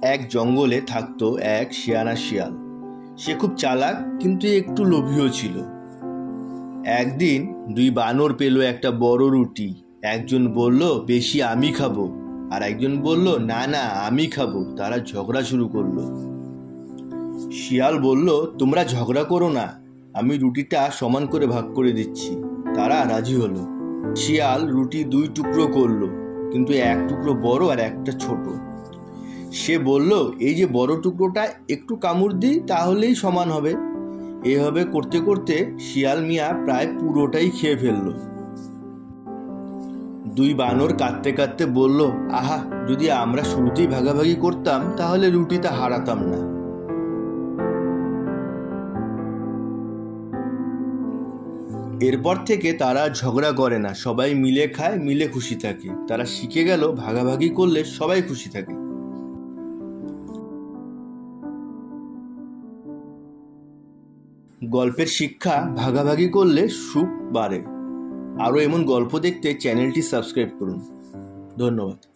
এক জঙ্গলে থাকতো এক শিয়ানা শিয়াল। সে খুব চালাক কিন্তু একটু লোভীও ছিল। একদিন দুই বানর পেল একটা বড় রুটি। একজন বলল, বেশি আমি খাবো, আর একজন বলল, না না আমি খাবো। তারা ঝগড়া শুরু করলো। শিয়াল বলল, তোমরা ঝগড়া করো না, আমি রুটিটা সমান করে ভাগ করে দিচ্ছি। তারা রাজি হলো। শিয়াল রুটি দুই টুকরো করলো, কিন্তু এক টুকরো বড় আর একটা ছোট। সে বলল, এই যে বড় টুকরোটা একটু কামড় দিই তাহলেই সমান হবে। এভাবে করতে করতে শিয়াল মিয়া প্রায় পুরোটাই খেয়ে ফেলল। দুই বানর কাঁদতে কাঁদতে বলল, আহা, যদি আমরা শুরুতেই ভাগাভাগি করতাম তাহলে রুটিটা হারাতাম না। এরপর থেকে তারা ঝগড়া করে না, সবাই মিলে খায়, মিলে খুশি থাকে। তারা শিখে গেল ভাগাভাগি করলে সবাই খুশি থাকে। গল্পের শিক্ষা, ভাগাভাগি করলে সুখ বাড়ে। আরও এমন গল্প দেখতে চ্যানেলটি সাবস্ক্রাইব করুন। ধন্যবাদ।